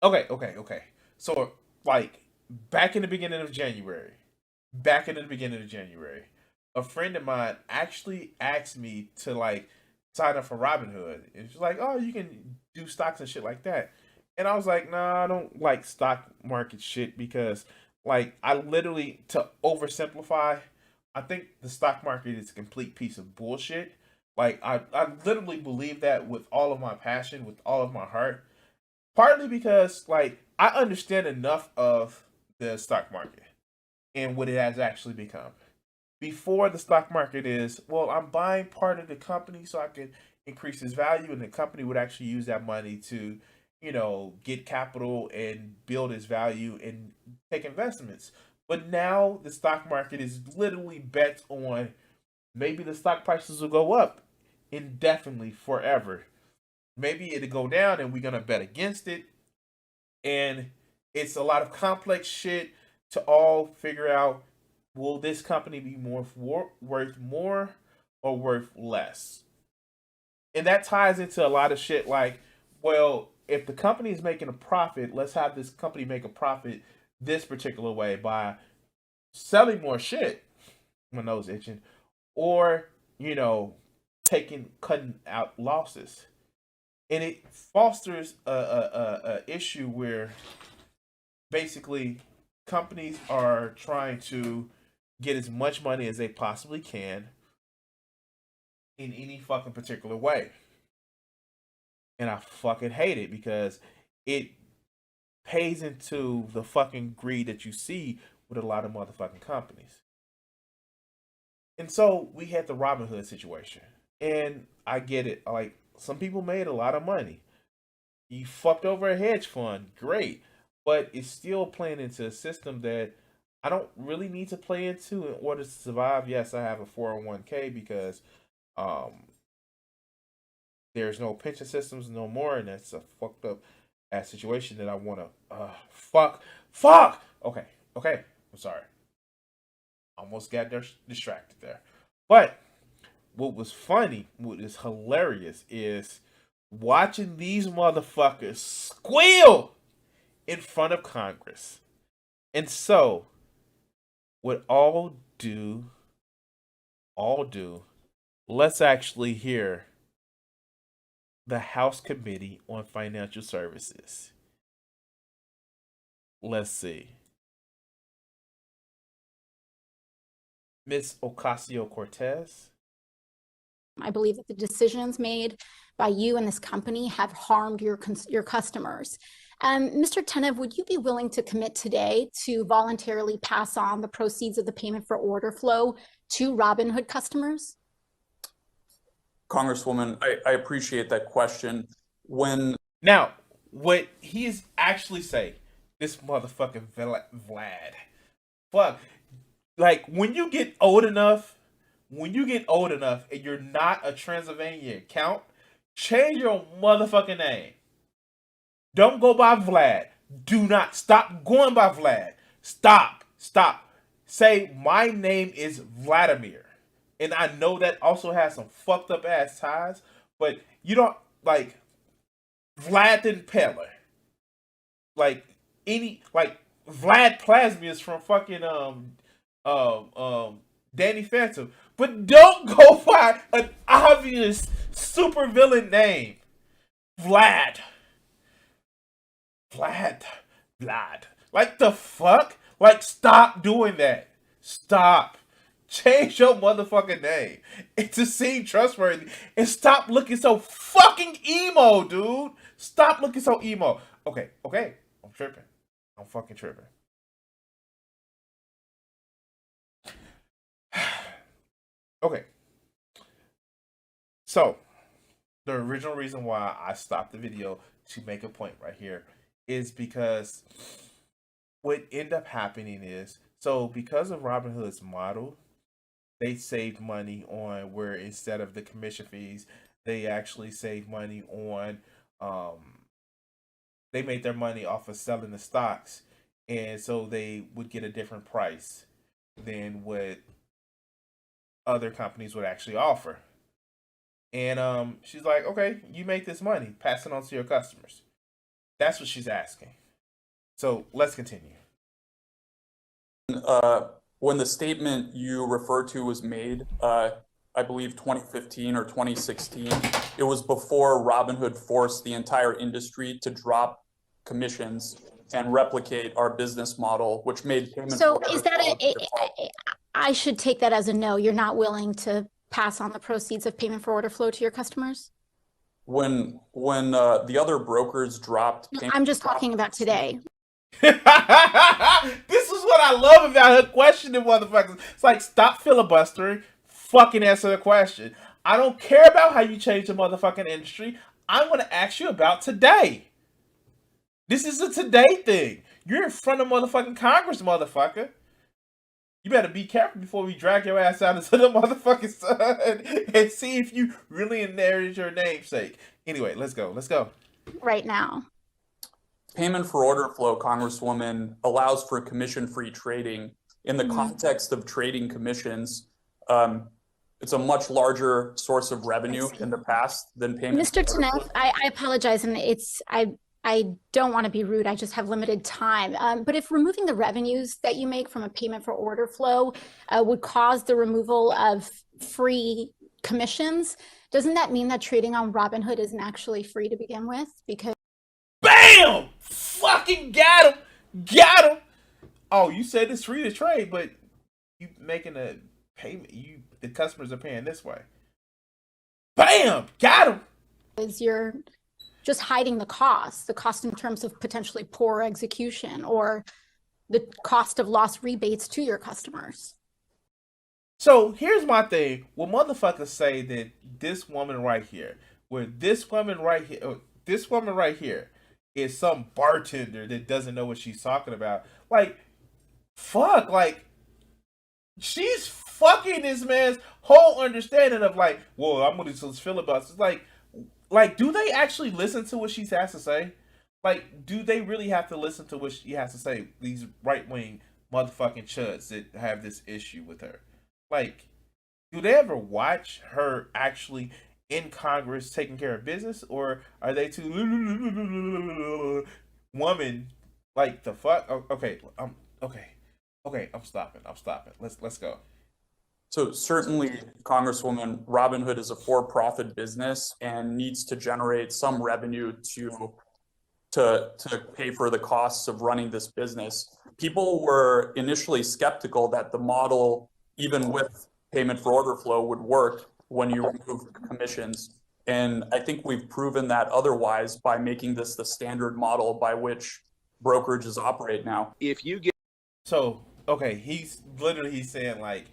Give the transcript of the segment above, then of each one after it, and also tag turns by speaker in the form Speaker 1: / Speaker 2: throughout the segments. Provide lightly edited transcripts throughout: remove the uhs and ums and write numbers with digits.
Speaker 1: Okay. So, like, back in the beginning of January, back in the beginning of January, a friend of mine actually asked me to like sign up for Robinhood. And she's like, "Oh, you can do stocks and shit like that." And I was like, "Nah, I don't like stock market shit because, like, I literally to oversimplify, I think the stock market is a complete piece of bullshit. Like, I literally believe that with all of my passion, with all of my heart." Partly because like I understand enough of the stock market and what it has actually become. Before the stock market is, well, I'm buying part of the company so I can increase its value, and the company would actually use that money to, get capital and build its value and take investments. But now the stock market is literally bet on maybe the stock prices will go up indefinitely forever. Maybe it'll go down and we're gonna bet against it, and it's a lot of complex shit to all figure out, will this company be worth more or worth less. And that ties into a lot of shit like, well, if the company is making a profit, let's have this company make a profit this particular way by selling more shit. My nose itching. Or, you know cutting out losses. And it fosters a issue where basically companies are trying to get as much money as they possibly can in any fucking particular way. And I fucking hate it because it pays into the fucking greed that you see with a lot of motherfucking companies. And so we had the Robin Hood situation. And I get it. Like, some people made a lot of money. You fucked over a hedge fund, great. But it's still playing into a system that I don't really need to play into in order to survive. Yes, I have a 401k because um there's no pension systems no more, and that's a fucked up ass situation that I wanna fuck. Okay, I'm sorry. Almost got distracted there. But what was funny, what is hilarious is watching these motherfuckers squeal in front of Congress. And so, with all due, let's actually hear the House Committee on Financial Services. Let's see. Miss Ocasio Cortez.
Speaker 2: I believe that the decisions made by you and this company have harmed your customers. Mr. Tenev, would you be willing to commit today to voluntarily pass on the proceeds of the payment for order flow to Robinhood customers?
Speaker 3: Congresswoman, I appreciate that question. When
Speaker 1: Now, what he's actually saying, this motherfucking Vlad. Fuck. Like, when you get old enough and you're not a Transylvania account, change your motherfucking name. Don't go by Vlad. Do not stop going by Vlad. Stop. Say my name is Vladimir. And I know that also has some fucked up ass ties, but you don't like Vlad the Impaler. Like Vlad Plasmius from fucking Danny Phantom. But don't go by an obvious super villain name. Vlad. Vlad. Vlad. Like the fuck? Like, stop doing that. Stop. Change your motherfucking name. It to seem trustworthy. And stop looking so fucking emo, dude. Stop looking so emo. Okay. I'm tripping. I'm fucking tripping. Okay. So, the original reason why I stopped the video to make a point right here is because what ended up happening is, so because of Robinhood's model, they saved money on where instead of the commission fees, they actually saved money on they made their money off of selling the stocks, and so they would get a different price than what other companies would actually offer. And she's like, okay, you make this money, pass it on to your customers. That's what she's asking. So let's continue.
Speaker 3: When the statement you refer to was made, I believe 2015 or 2016, it was before Robinhood forced the entire industry to drop commissions and replicate our business model, which made payment.
Speaker 2: So is that I should take that as a no. You're not willing to pass on the proceeds of payment for order flow to your customers?
Speaker 3: When the other brokers dropped payment.
Speaker 2: I'm just talking about today.
Speaker 1: This is what I love about her questioning motherfuckers. It's like, stop filibustering, fucking answer the question. I don't care about how you change the motherfucking industry. I'm going to ask you about today. This is a today thing. You're in front of motherfucking Congress, motherfucker. You better be careful before we drag your ass out into the motherfucking sun and see if you really inherit your namesake. Anyway, let's go. Let's go.
Speaker 2: Right now.
Speaker 3: Payment for order flow, Congresswoman, allows for commission-free trading. In the context of trading commissions, it's a much larger source of revenue in the past than payment.
Speaker 2: Mr. Tenev, I apologize, and I don't want to be rude. I just have limited time. But if removing the revenues that you make from a payment for order flow would cause the removal of free commissions, doesn't that mean that trading on Robinhood isn't actually free to begin with? Because
Speaker 1: BAM! Fucking got him! Got him! Oh, you said it's free to trade, but you making a payment. The customers are paying this way. BAM! Got him!
Speaker 2: you're just hiding the cost in terms of potentially poor execution or the cost of lost rebates to your customers.
Speaker 1: So here's my thing. Will motherfuckers say that this woman right here is some bartender that doesn't know what she's talking about? Like, fuck, like, she's fucking this man's whole understanding of like, well, I'm gonna do this filibuster. Like, do they actually listen to what she has to say? Like, do they really have to listen to what she has to say? These right-wing motherfucking chuds that have this issue with her. Like, do they ever watch her actually in Congress taking care of business? Or are they too woman? Like, the fuck? Okay, I'm stopping. Let's go.
Speaker 3: So certainly, Congresswoman, Robinhood is a for-profit business and needs to generate some revenue to pay for the costs of running this business. People were initially skeptical that the model, even with payment for order flow, would work when you remove commissions. And I think we've proven that otherwise by making this the standard model by which brokerages operate now.
Speaker 4: If you get
Speaker 1: okay, he's saying like,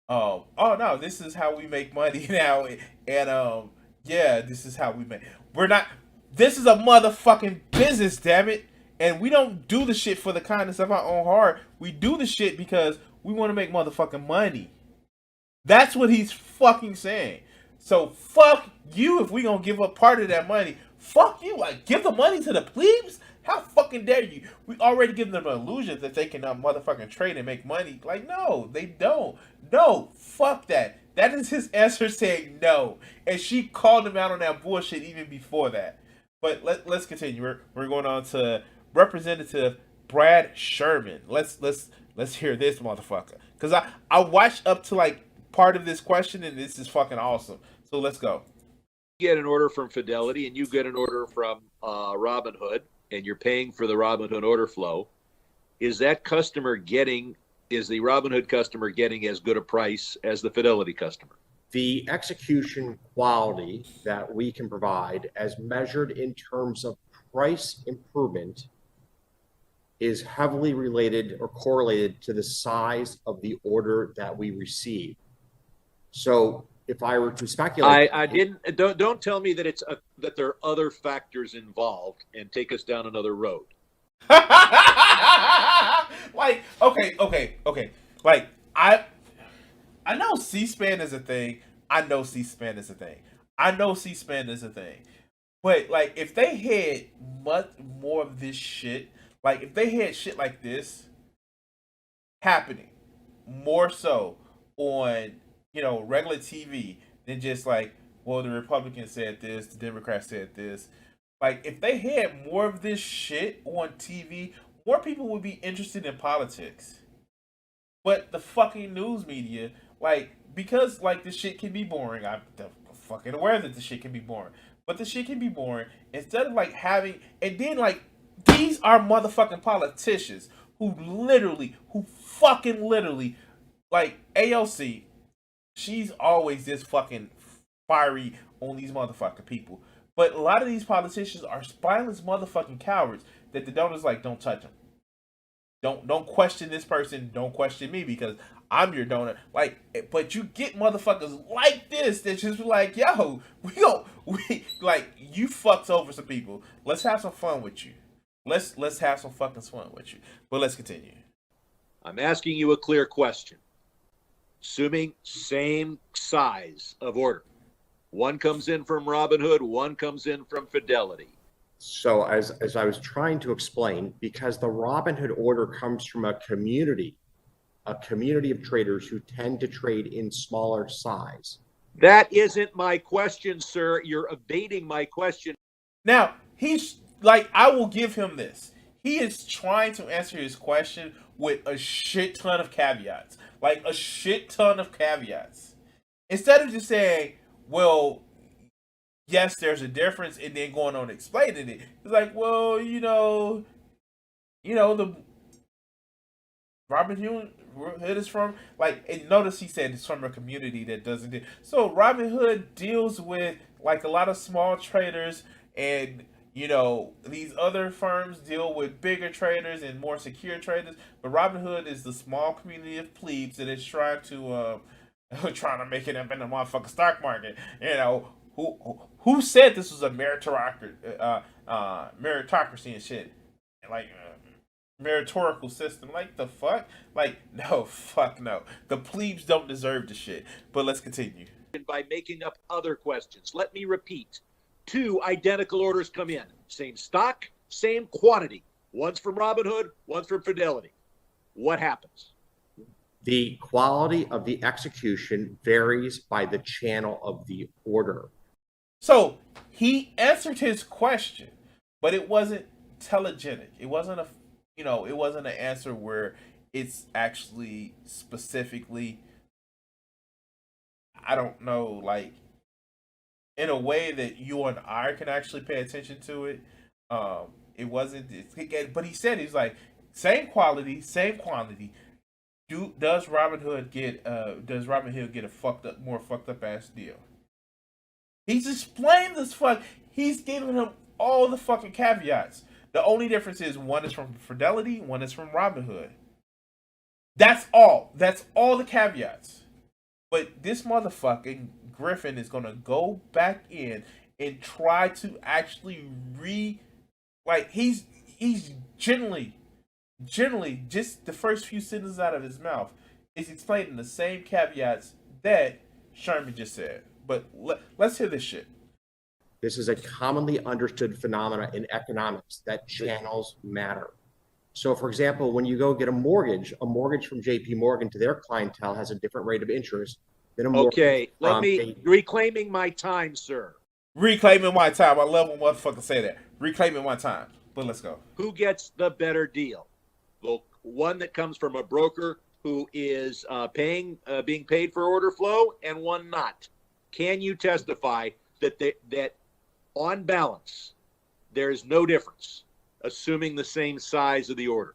Speaker 1: oh no, this is how we make money now, and yeah, this is how we make. This is a motherfucking business, damn it, and we don't do the shit for the kindness of our own heart. We do the shit because we want to make motherfucking money. That's what he's fucking saying. So fuck you if we gonna give up part of that money. Fuck you, like, give the money to the plebes? How fucking dare you? We already give them an illusion that they can motherfucking trade and make money. Like, no, they don't. No, fuck that. That is his answer saying no. And she called him out on that bullshit even before that. But let's continue. We're going on to Representative Brad Sherman. Let's hear this motherfucker. Because I watched up to like part of this question and this is fucking awesome. So let's go.
Speaker 4: You get an order from Fidelity and you get an order from Robinhood, and you're paying for the Robinhood order flow. Is the Robinhood customer getting as good a price as the Fidelity customer?
Speaker 5: The execution quality that we can provide as measured in terms of price improvement is heavily related or correlated to the size of the order that we receive. So if I were to speculate,
Speaker 4: don't tell me that that there are other factors involved and take us down another road.
Speaker 1: Like, okay. Like, I know C-SPAN is a thing. I know C-SPAN is a thing. But like, if they had much more of this shit, like if they had shit like this happening more so on, regular TV than just like, well, the Republicans said this, the Democrats said this. Like, if they had more of this shit on TV, more people would be interested in politics. But the fucking news media, like, because like this shit can be boring. I'm fucking aware that the shit can be boring, but the shit can be boring. Instead of like having, and then like these are motherfucking politicians who fucking literally, like AOC. She's always this fucking fiery on these motherfucking people. But a lot of these politicians are spineless motherfucking cowards that the donors like don't touch them. Don't question this person. Don't question me because I'm your donor. Like, but you get motherfuckers like this that just like, yo, we like you fucks over some people. Let's have some fun with you. Let's have some fucking fun with you. But let's continue.
Speaker 4: I'm asking you a clear question. Assuming same size of order, one comes in from Robinhood, one comes in from Fidelity.
Speaker 5: So as I was trying to explain, because the Robinhood order comes from a community of traders who tend to trade in smaller size.
Speaker 4: That isn't my question, sir. You're evading my question.
Speaker 1: Now, he's like, I will give him this. He is trying to answer his question with a shit ton of caveats. Like, a shit ton of caveats. Instead of just saying, well, yes, there's a difference, and then going on explaining it. It's like, well, the Robin Hood is from, like, and notice he said it's from a community that doesn't do. So Robin Hood deals with like a lot of small traders, and these other firms deal with bigger traders and more secure traders. But Robin Hood is the small community of plebes that is trying to make it up in the motherfucking stock market. Who said this was a meritocracy and shit? Like, meritorical system. Like, the fuck? Like, no, fuck no. The plebes don't deserve the shit. But let's continue.
Speaker 4: By making up other questions. Let me repeat. 2 identical orders come in. Same stock, same quantity. One's from Robinhood, one's from Fidelity. What happens?
Speaker 5: The quality of the execution varies by the channel of the order.
Speaker 1: So he answered his question, but it wasn't telegenic. It wasn't it wasn't an answer where it's actually specifically, I don't know, like in a way that you and I can actually pay attention to it. It wasn't, but he said, he's like, same quality, same quantity. Does Robinhood get a more fucked up ass deal? He's explained this fuck. He's giving him all the fucking caveats. The only difference is one is from Fidelity, one is from Robinhood. That's all. That's all the caveats. But this motherfucking Griffin is gonna go back in and try to actually he's generally just the first few sentences out of his mouth is explaining the same caveats that Sherman just said. But let's hear this shit.
Speaker 5: This is a commonly understood phenomena in economics that channels matter. So, for example, when you go get a mortgage from JP Morgan to their clientele has a different rate of interest than a mortgage.
Speaker 4: Okay, reclaiming my time, sir.
Speaker 1: Reclaiming my time. I love when motherfuckers say that. Reclaiming my time. But let's go.
Speaker 4: Who gets the better deal? Well, one that comes from a broker who is being paid for order flow, and one not. Can you testify that on balance, there is no difference, assuming the same size of the order?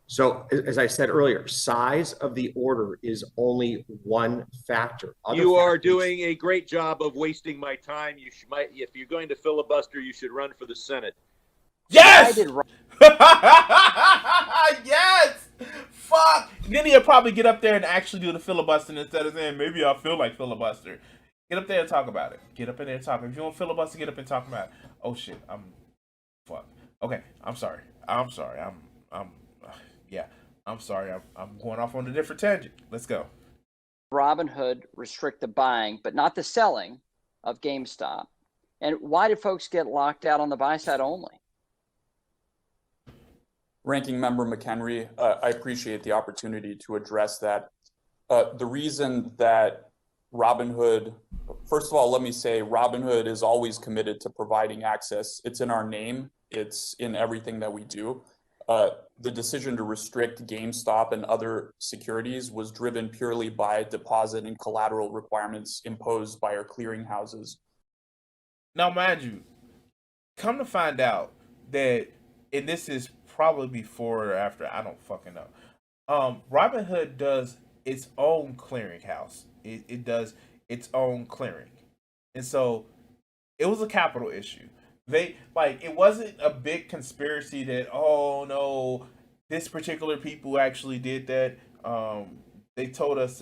Speaker 5: So, as I said earlier, size of the order is only one factor.
Speaker 4: You are doing a great job of wasting my time. If you're going to filibuster, you should run for the Senate.
Speaker 1: Yes! Yes! Fuck! Then he'll probably get up there and actually do the filibustering instead of saying, maybe I feel like filibuster. Get up there and talk about it. Get up in there and talk. If you want filibuster, get up and talk about it. Oh shit, fuck. Okay, I'm sorry. I'm sorry. I'm going off on a different tangent. Let's go.
Speaker 6: Robinhood restrict the buying, but not the selling of GameStop. And why do folks get locked out on the buy side only?
Speaker 3: Ranking Member McHenry, I appreciate the opportunity to address that. The reason that Robinhood, first of all, let me say Robinhood is always committed to providing access. It's in our name. It's in everything that we do. The decision to restrict GameStop and other securities was driven purely by deposit and collateral requirements imposed by our clearinghouses.
Speaker 1: Now, mind you, come to find out that, and this is probably before or after, I don't fucking know. Robinhood does its own clearinghouse. It does its own clearing. And so it was a capital issue. It wasn't a big conspiracy that, oh no, this particular people actually did that. They told us,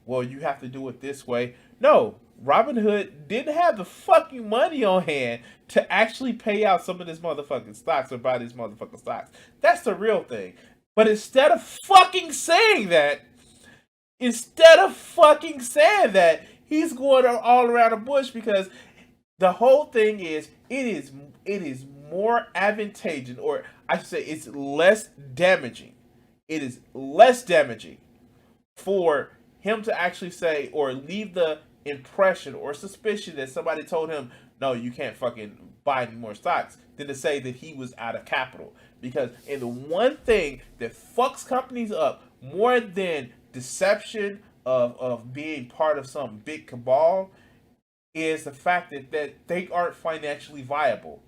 Speaker 1: well, you have to do it this way. No, Robinhood didn't have the fucking money on hand to actually pay out some of this motherfucking stocks or buy these motherfucking stocks. That's the real thing. But instead of fucking saying that, he's going all around the bush, because the whole thing is, it is more advantageous, or I should say it's less damaging. It is less damaging for him to actually say or leave the impression or suspicion that somebody told him, no, you can't fucking buy any more stocks, than to say that he was out of capital. Because and the one thing that fucks companies up more than deception of being part of some big cabal is the fact that they aren't financially viable.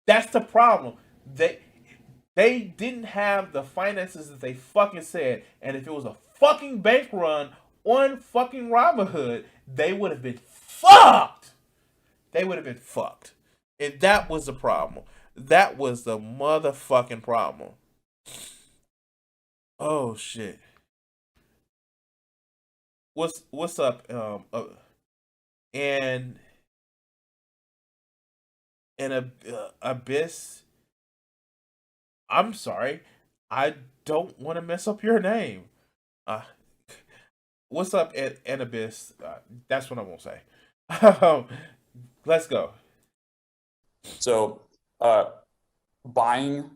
Speaker 1: That's the problem. They didn't have the finances that they fucking said, and if it was a fucking bank run on fucking Robinhood, they would have been fucked. They would have been fucked. And that was the problem. That was the motherfucking problem. Oh shit. What's up? And Abyss. I'm sorry, I don't want to mess up your name. What's up, Abyss? That's what I'm gonna say. Let's go.
Speaker 3: So, buying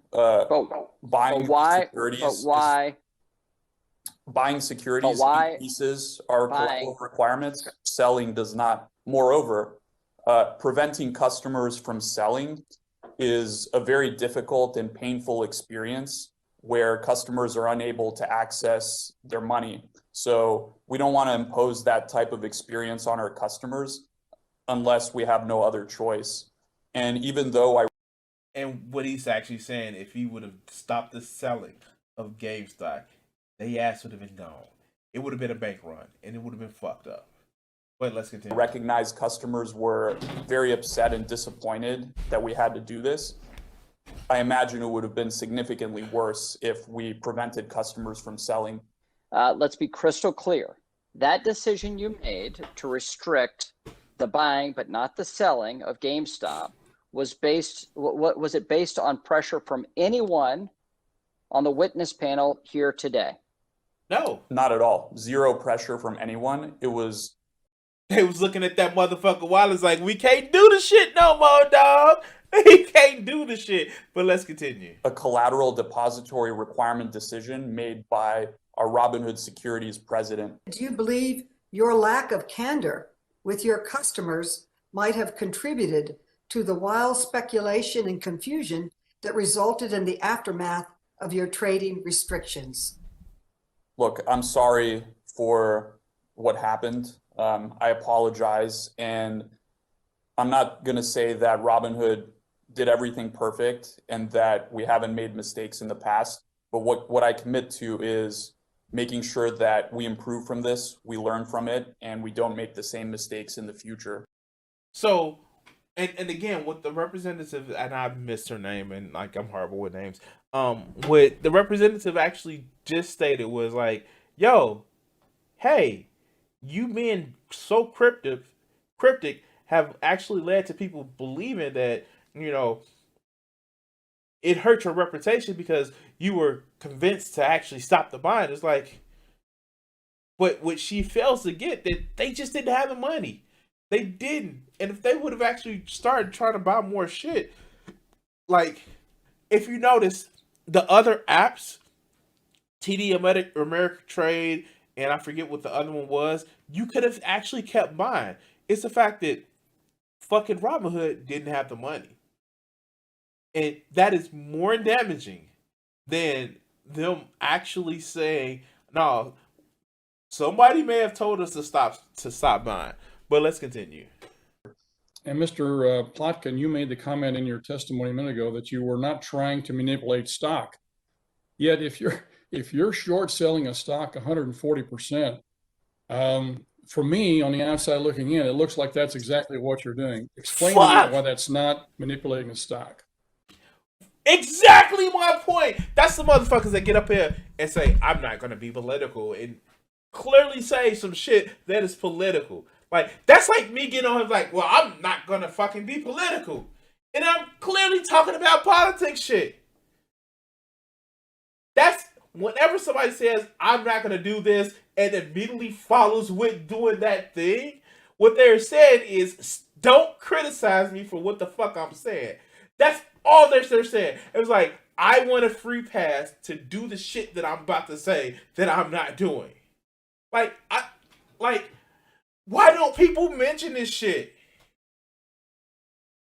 Speaker 3: securities. Buying securities increases our collateral requirements. Selling does not. Moreover, preventing customers from selling is a very difficult and painful experience where customers are unable to access their money. So we don't want to impose that type of experience on our customers unless we have no other choice. And even though
Speaker 1: And what he's actually saying, if he would have stopped the selling of GameStop, the ass would have been gone. It would have been a bank run, and it would have been fucked up. But let's continue.
Speaker 3: Recognize customers were very upset and disappointed that we had to do this. I imagine it would have been significantly worse if we prevented customers from selling.
Speaker 6: Let's be crystal clear. That decision you made to restrict the buying but not the selling of GameStop was based on pressure from anyone on the witness panel here today?
Speaker 1: No.
Speaker 3: Not at all. Zero pressure from anyone. They was
Speaker 1: looking at that motherfucker Wallace like, we can't do the shit no more, dog. We can't do the shit. But let's continue.
Speaker 3: A collateral depository requirement decision made by our Robinhood Securities president.
Speaker 7: Do you believe your lack of candor with your customers might have contributed to the wild speculation and confusion that resulted in the aftermath of your trading restrictions?
Speaker 3: Look, I'm sorry for what happened. I apologize, and I'm not going to say that Robinhood did everything perfect and that we haven't made mistakes in the past. But what I commit to is making sure that we improve from this, we learn from it, and we don't make the same mistakes in the future.
Speaker 1: So, and again, what the representative, and I missed her name, and like I'm horrible with names. What the representative actually just stated was like, yo, hey, you being so cryptic have actually led to people believing that, you know, it hurt your reputation because you were convinced to actually stop the buying. It's like, but what she fails to get, that they just didn't have the money. They didn't. And if they would have actually started trying to buy more shit, like, if you notice, the other apps, TD American Trade and I forget what the other one was, you could have actually kept buying. It's the fact that fucking Robinhood didn't have the money. And that is more damaging than them actually saying, no, somebody may have told us to stop buying. But let's continue.
Speaker 8: And Mr. Plotkin, you made the comment in your testimony a minute ago that you were not trying to manipulate stock. Yet if you're short selling a stock 140%, for me on the outside looking in, it looks like that's exactly what you're doing. Explain to me why that's not manipulating a stock.
Speaker 1: Exactly my point. That's the motherfuckers that get up here and say, I'm not going to be political, and clearly say some shit that is political. Like, that's like me getting on here like, well, I'm not going to fucking be political. And I'm clearly talking about politics shit. That's whenever somebody says, I'm not going to do this, and immediately follows with doing that thing, what they're saying is, don't criticize me for what the fuck I'm saying. That's all they're saying. It was like, I want a free pass to do the shit that I'm about to say that I'm not doing. Like, why don't people mention this shit?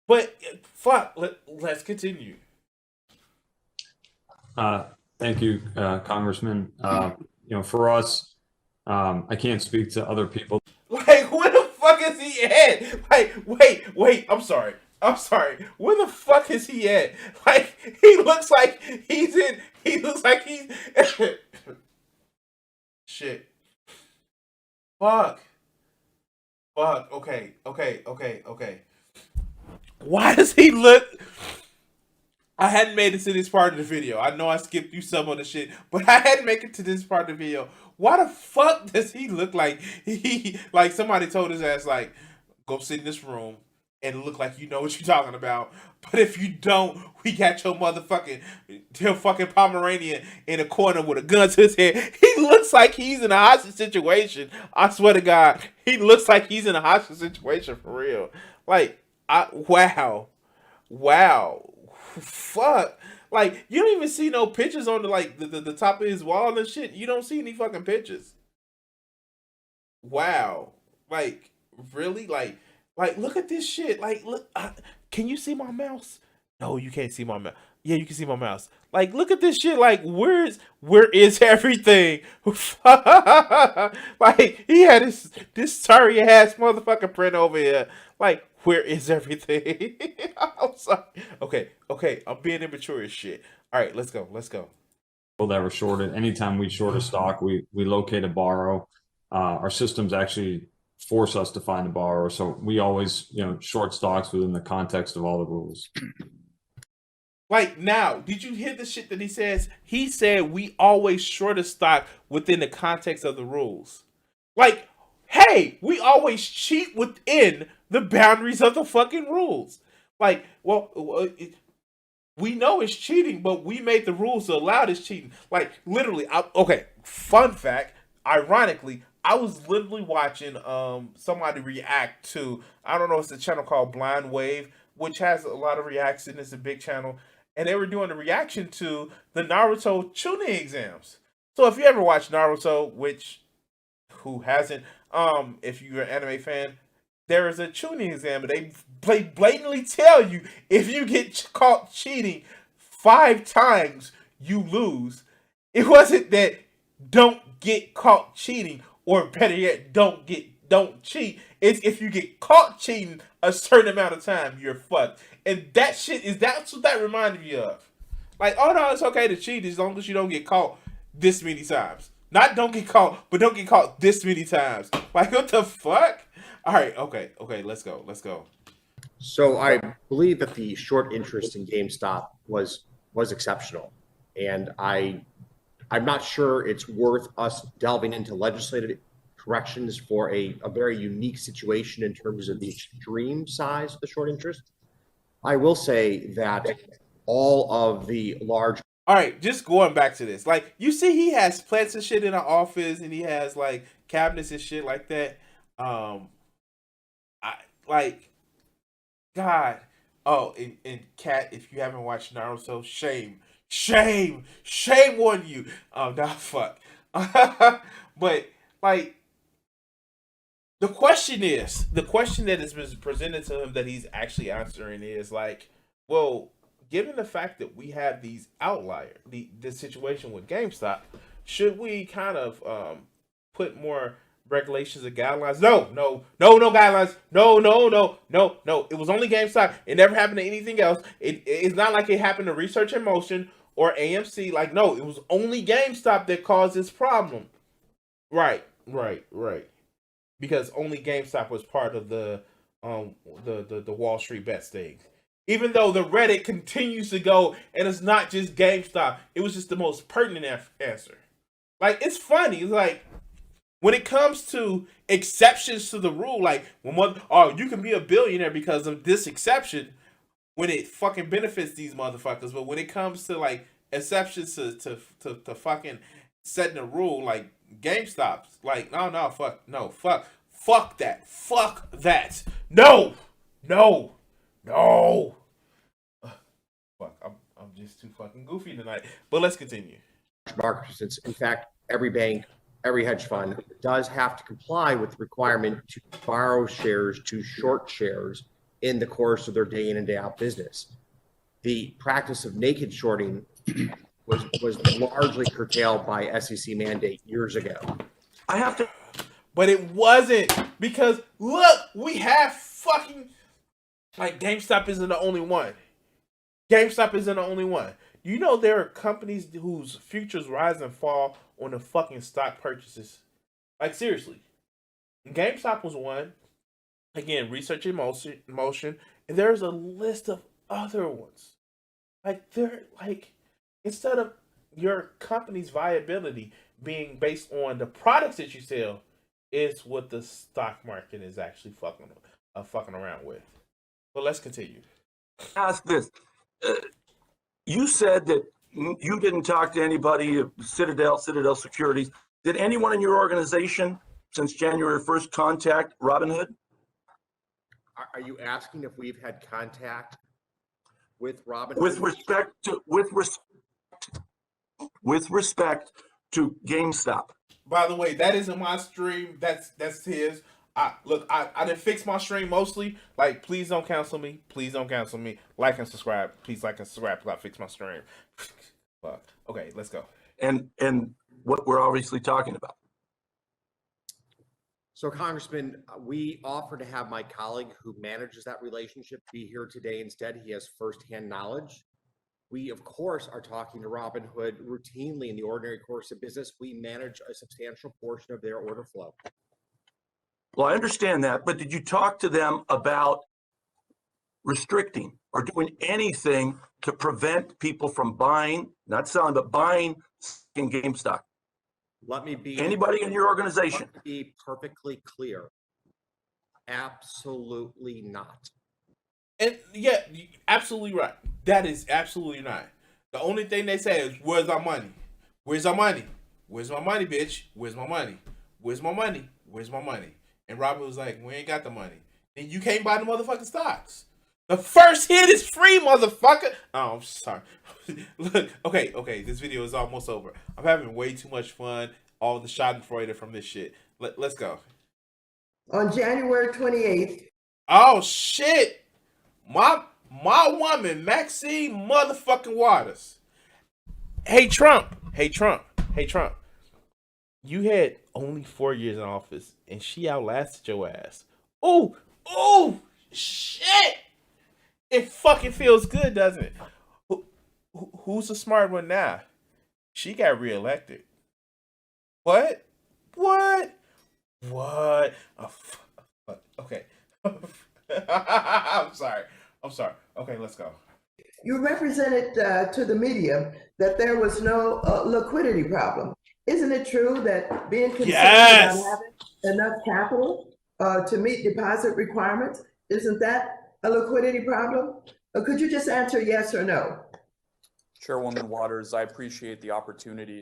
Speaker 1: But fuck, let's continue.
Speaker 9: Thank you, Congressman. For us, I can't speak to other people.
Speaker 1: Like, where the fuck is he at? Like, wait, I'm sorry. Where the fuck is he at? Like, he looks like he's shit. Fuck. Okay. Why does he look? I hadn't made it to this part of the video. I know I skipped you some of the shit, but I hadn't made it to this part of the video. Why the fuck does he look like like somebody told his ass, like, go sit in this room and look like you know what you're talking about. But if you don't, we got your fucking Pomeranian in a corner with a gun to his head. He looks like he's in a hostage situation. I swear to God, he looks like he's in a hostage situation for real. Like, wow. Fuck. Like, you don't even see no pictures on the top of his wall and shit. You don't see any fucking pictures. Wow. Like, really? Like, look at this shit. Like, look. Can you see my mouse? No, you can't see my mouse. Yeah, you can see my mouse. Like, look at this shit. Like, where is everything? Like, he had this sorry ass motherfucking print over here. Like, where is everything? I'm sorry. Okay. I'm being immature as shit. All right, let's go.
Speaker 9: People that were shorted. Anytime we short a stock, we locate a borrow. Our systems actually force us to find a borrower, so we always short stocks within the context of all the rules.
Speaker 1: Like, now, did you hear the shit that he says? He said we always short a stock within the context of the rules. Like, hey, we always cheat within the boundaries of the fucking rules. Like, well, we know it's cheating, but we made the rules to allow this cheating. Like, literally, okay, fun fact, ironically, I was literally watching somebody react to, I don't know, it's a channel called Blind Wave, which has a lot of reaction. It's a big channel. And they were doing a reaction to the Naruto Chunin exams. So if you ever watch Naruto, who hasn't, if you're an anime fan, there is a Chunin exam, and they blatantly tell you if you get caught cheating 5 times, you lose. It wasn't that don't get caught cheating, or better yet, don't cheat. It's if you get caught cheating a certain amount of time, you're fucked. And that shit that's what that reminded me of. Like, oh no, it's okay to cheat as long as you don't get caught this many times. Not don't get caught, but don't get caught this many times. Like, what the fuck? All right, okay, let's go.
Speaker 5: So I believe that the short interest in GameStop was exceptional, and I'm not sure it's worth us delving into legislative corrections for a very unique situation in terms of the extreme size of the short interest. I will say that all of the large.
Speaker 1: All right, just going back to this. Like, you see he has plants and shit in the office, and he has, like, cabinets and shit like that. God. Oh, and Kat, if you haven't watched Naruto, shame on you. Nah, fuck. But like, the question that has been presented to him that he's actually answering is like, well, given the fact that we have these outliers, the situation with GameStop, should we kind of put more regulations and guidelines? No guidelines. No. It was only GameStop. It never happened to anything else. It's not like it happened to Research in Motion or AMC. Like, no, it was only GameStop that caused this problem. Right. Because only GameStop was part of the Wall Street Bets thing. Even though the Reddit continues to go, and it's not just GameStop, it was just the most pertinent answer. Like, it's funny. It's like, when it comes to exceptions to the rule, like, you can be a billionaire because of this exception, when it fucking benefits these motherfuckers. But when it comes to, like, exceptions to fucking setting a rule, like GameStop's, like, fuck that. No. Fuck, I'm just too fucking goofy tonight. But let's continue.
Speaker 5: Market, since in fact every bank, every hedge fund does have to comply with the requirement to borrow shares to short shares in the course of their day in and day out business. The practice of naked shorting was largely curtailed by SEC mandate years ago.
Speaker 1: But it wasn't, because look, we have fucking, like, GameStop isn't the only one. You know there are companies whose futures rise and fall on the fucking stock purchases. Like, seriously. GameStop was one. Again, Research in Motion. And there's a list of other ones. Instead of your company's viability being based on the products that you sell, it's what the stock market is actually fucking around with. But let's continue.
Speaker 10: Ask this. You said that you didn't talk to anybody, Citadel Securities. Did anyone in your organization since January 1st contact Robinhood?
Speaker 5: Are you asking if we've had contact with Robinhood?
Speaker 10: With respect to GameStop.
Speaker 1: By the way, that isn't my stream. That's his. I didn't fix my stream mostly. Like, please don't cancel me. Like and subscribe. Please like and subscribe because I fixed my stream. Fuck. Okay, let's go.
Speaker 10: And what we're obviously talking about.
Speaker 5: So, Congressman, we offered to have my colleague who manages that relationship be here today instead. He has firsthand knowledge. We, of course, are talking to Robinhood routinely in the ordinary course of business. We manage a substantial portion of their order flow.
Speaker 10: Well, I understand that, but did you talk to them about restricting or doing anything to prevent people from buying, not selling, but buying in GameStop?
Speaker 5: Let me be
Speaker 10: anybody in your organization.
Speaker 5: Let me be perfectly clear. Absolutely not.
Speaker 1: And yeah, absolutely right. That is absolutely not. The only thing they say is, "Where's our money? Where's our money? Where's my money, bitch? Where's my money? Where's my money? Where's my money?" And Robert was like, "We ain't got the money." And you can't buy the motherfucking stocks. The first hit is free, motherfucker. Oh, I'm sorry. Look, okay, this video is almost over. I'm having way too much fun. All the schadenfreude from this shit. Let's go.
Speaker 11: On January 28th.
Speaker 1: Oh, shit. My woman, Maxine motherfucking Waters. Hey, Trump. You had only 4 years in office, and she outlasted your ass. Oh, shit. It fucking feels good, doesn't it? Who's the smart one now? She got reelected. What? Oh, okay. I'm sorry. Okay, let's go.
Speaker 11: You represented to the media that there was no liquidity problem. Isn't it true that being concerned about having enough capital to meet deposit requirements, isn't that a liquidity problem? Or could you just answer yes or no?
Speaker 3: Chairwoman Waters, I appreciate the opportunity.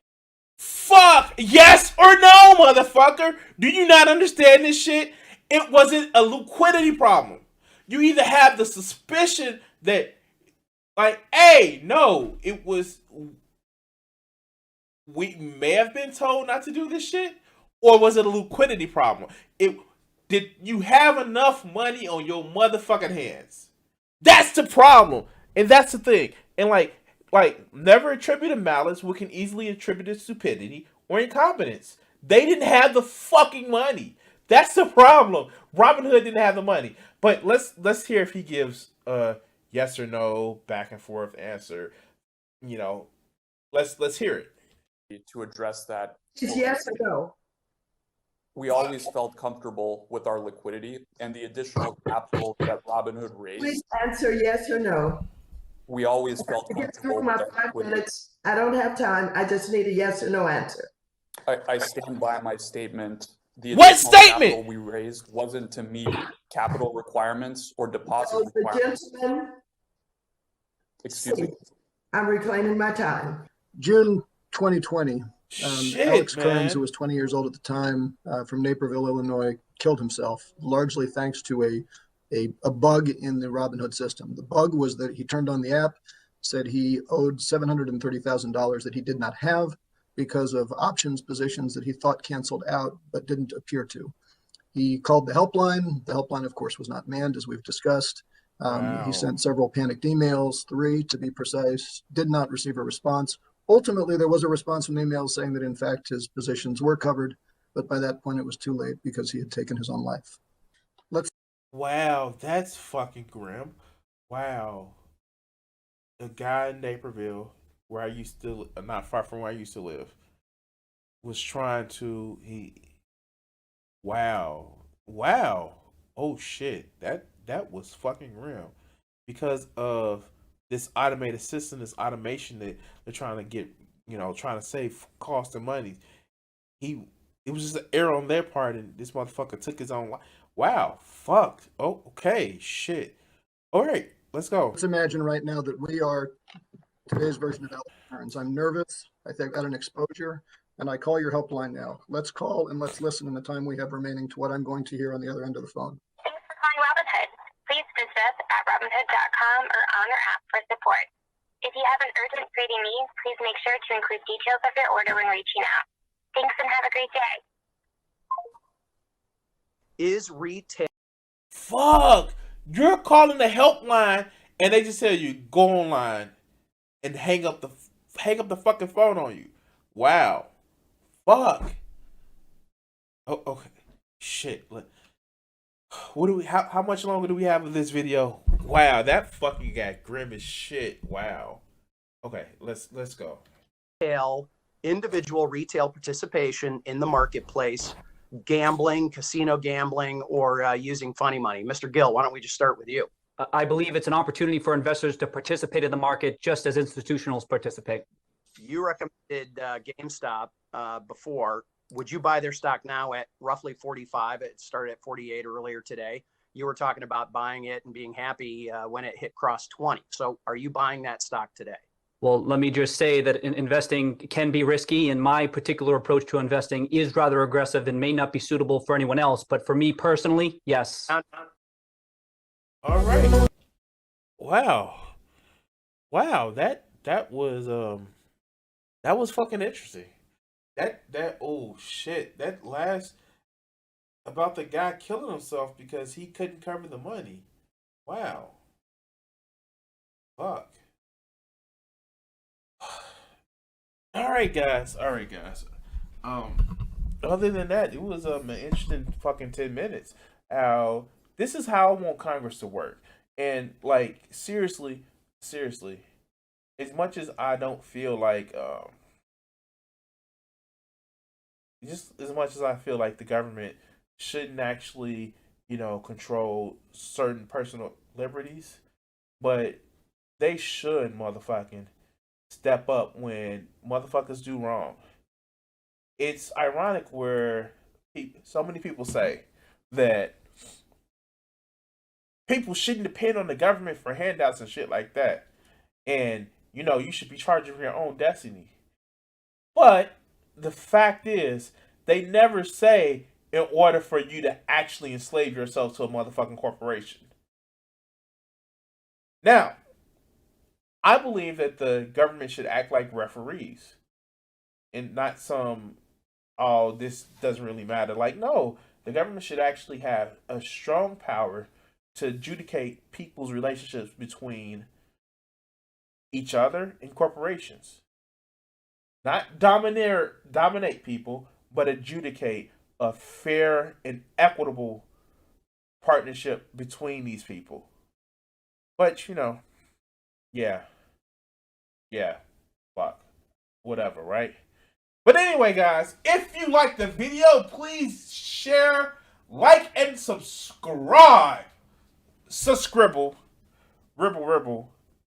Speaker 1: Fuck! Yes or no, motherfucker! Do you not understand this shit? It wasn't a liquidity problem. You either have the suspicion that, like, hey, no, it was, we may have been told not to do this shit, or was it a liquidity problem? Did you have enough money on your motherfucking hands? That's the problem, and that's the thing. And like never attribute a malice. We can easily attribute it to stupidity or incompetence. They didn't have the fucking money. That's the problem. Robin Hood didn't have the money. But let's hear if he gives a yes or no back and forth answer. You know, let's hear it.
Speaker 3: To address that,
Speaker 11: It's yes or no.
Speaker 3: we always felt comfortable with our liquidity and the additional capital that Robinhood
Speaker 11: Please
Speaker 3: raised.
Speaker 11: answer yes or no.
Speaker 3: We always felt
Speaker 11: I get
Speaker 3: comfortable
Speaker 11: through
Speaker 3: with
Speaker 11: my
Speaker 3: our
Speaker 11: 5
Speaker 3: liquidity.
Speaker 11: minutes. I don't have time. I just need a yes or no answer.
Speaker 3: I stand by my statement. The
Speaker 1: What
Speaker 3: additional
Speaker 1: statement?
Speaker 3: capital we raised wasn't to meet capital requirements or deposit
Speaker 11: So the
Speaker 3: requirements.
Speaker 11: gentleman,
Speaker 3: Excuse me.
Speaker 11: I'm reclaiming my time.
Speaker 12: June 2020,
Speaker 1: Shit,
Speaker 12: Alex
Speaker 1: man.
Speaker 12: Kearns, who was 20 years old at the time, from Naperville, Illinois, killed himself, largely thanks to a bug in the Robinhood system. The bug was that he turned on the app, said he owed $730,000 that he did not have because of options positions that he thought canceled out but didn't appear to. He called the helpline. The helpline, of course, was not manned, as we've discussed.
Speaker 1: Wow.
Speaker 12: He sent several panicked emails, 3 to be precise, did not receive a response. Ultimately, there was a response from the email saying that, in fact, his positions were covered, but by that point, it was too late because he had taken his own life.
Speaker 1: Wow, that's fucking grim. Wow. A guy in Naperville, where I used to, not far from where I used to live, was trying to, wow. Oh shit, that was fucking grim. Because of this automated system, this automation that they're trying to get, trying to save cost and money. It was just an error on their part, and this motherfucker took his own life. Wow, fuck. Oh, okay, shit. All right, let's go.
Speaker 12: Let's imagine right now that we are today's version of Alex Kearns. I'm nervous. I think I got an exposure, and I call your helpline now. Let's call and let's listen in the time we have remaining to what I'm going to hear on the other end of the phone.
Speaker 13: Thanks for calling Robinhood. Please visit us at robinhood.com or on our app for support. If you have an urgent trading need, please make sure to include details of your order when reaching out. Thanks and have a great day.
Speaker 14: Is retail.
Speaker 1: Fuck! You're calling the helpline, and they just tell you go online and hang up the fucking phone on you. Wow. Fuck. Oh, okay. Shit. What do we? How much longer do we have of this video? Wow, that fucking got grim as shit. Wow. Okay, let's go.
Speaker 14: Individual retail participation in the marketplace, gambling, casino gambling, or using funny money. Mr. Gill, why don't we just start with you?
Speaker 15: I believe it's an opportunity for investors to participate in the market just as institutionals participate.
Speaker 14: You recommended GameStop before. Would you buy their stock now at roughly 45? It started at 48 earlier today. You were talking about buying it and being happy when it hit cross 20. So are you buying that stock today?
Speaker 15: Well, let me just say that investing can be risky, and my particular approach to investing is rather aggressive and may not be suitable for anyone else. But for me personally, yes.
Speaker 1: All right. Wow. That was fucking interesting. That oh shit. That last about the guy killing himself because he couldn't cover the money. Wow. Fuck. All right, guys. Other than that, it was an interesting fucking 10 minutes. This is how I want Congress to work. And like seriously, as much as I don't feel like just as much as I feel like the government shouldn't actually, control certain personal liberties, but they should motherfucking step up when motherfuckers do wrong. It's ironic where so many people say that people shouldn't depend on the government for handouts and shit like that. And, you should be charging for your own destiny. But the fact is, they never say in order for you to actually enslave yourself to a motherfucking corporation. Now, I believe that the government should act like referees and not some oh, this doesn't really matter. Like, no, the government should actually have a strong power to adjudicate people's relationships between each other and corporations. Not dominate people, but adjudicate a fair and equitable partnership between these people. But, you know, yeah, fuck, whatever, right? But anyway, guys, if you like the video, please share, like, and subscribe. Subscribble, ribble.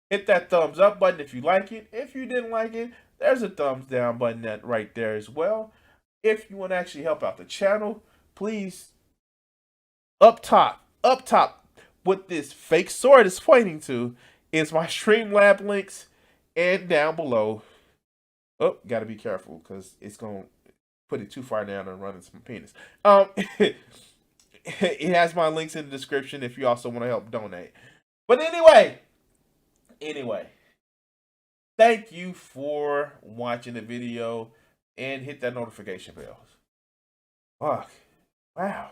Speaker 1: Hit that thumbs up button if you like it. If you didn't like it, there's a thumbs down button right there as well. If you want to actually help out the channel, please, up top, what this fake sword is pointing to is my Streamlabs links, and down below. Oh, gotta be careful because it's gonna put it too far down and run into my penis. It has my links in the description if you also want to help donate. But anyway, thank you for watching the video and hit that notification bell. Fuck. Wow.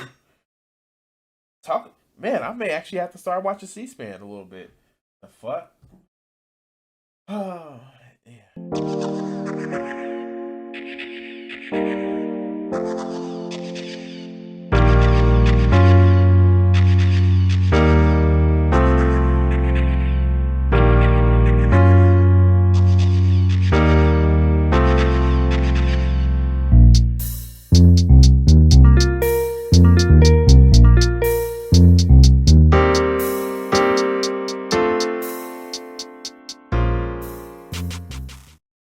Speaker 1: Man, I may actually have to start watching C-SPAN a little bit. The fuck? Oh, yeah.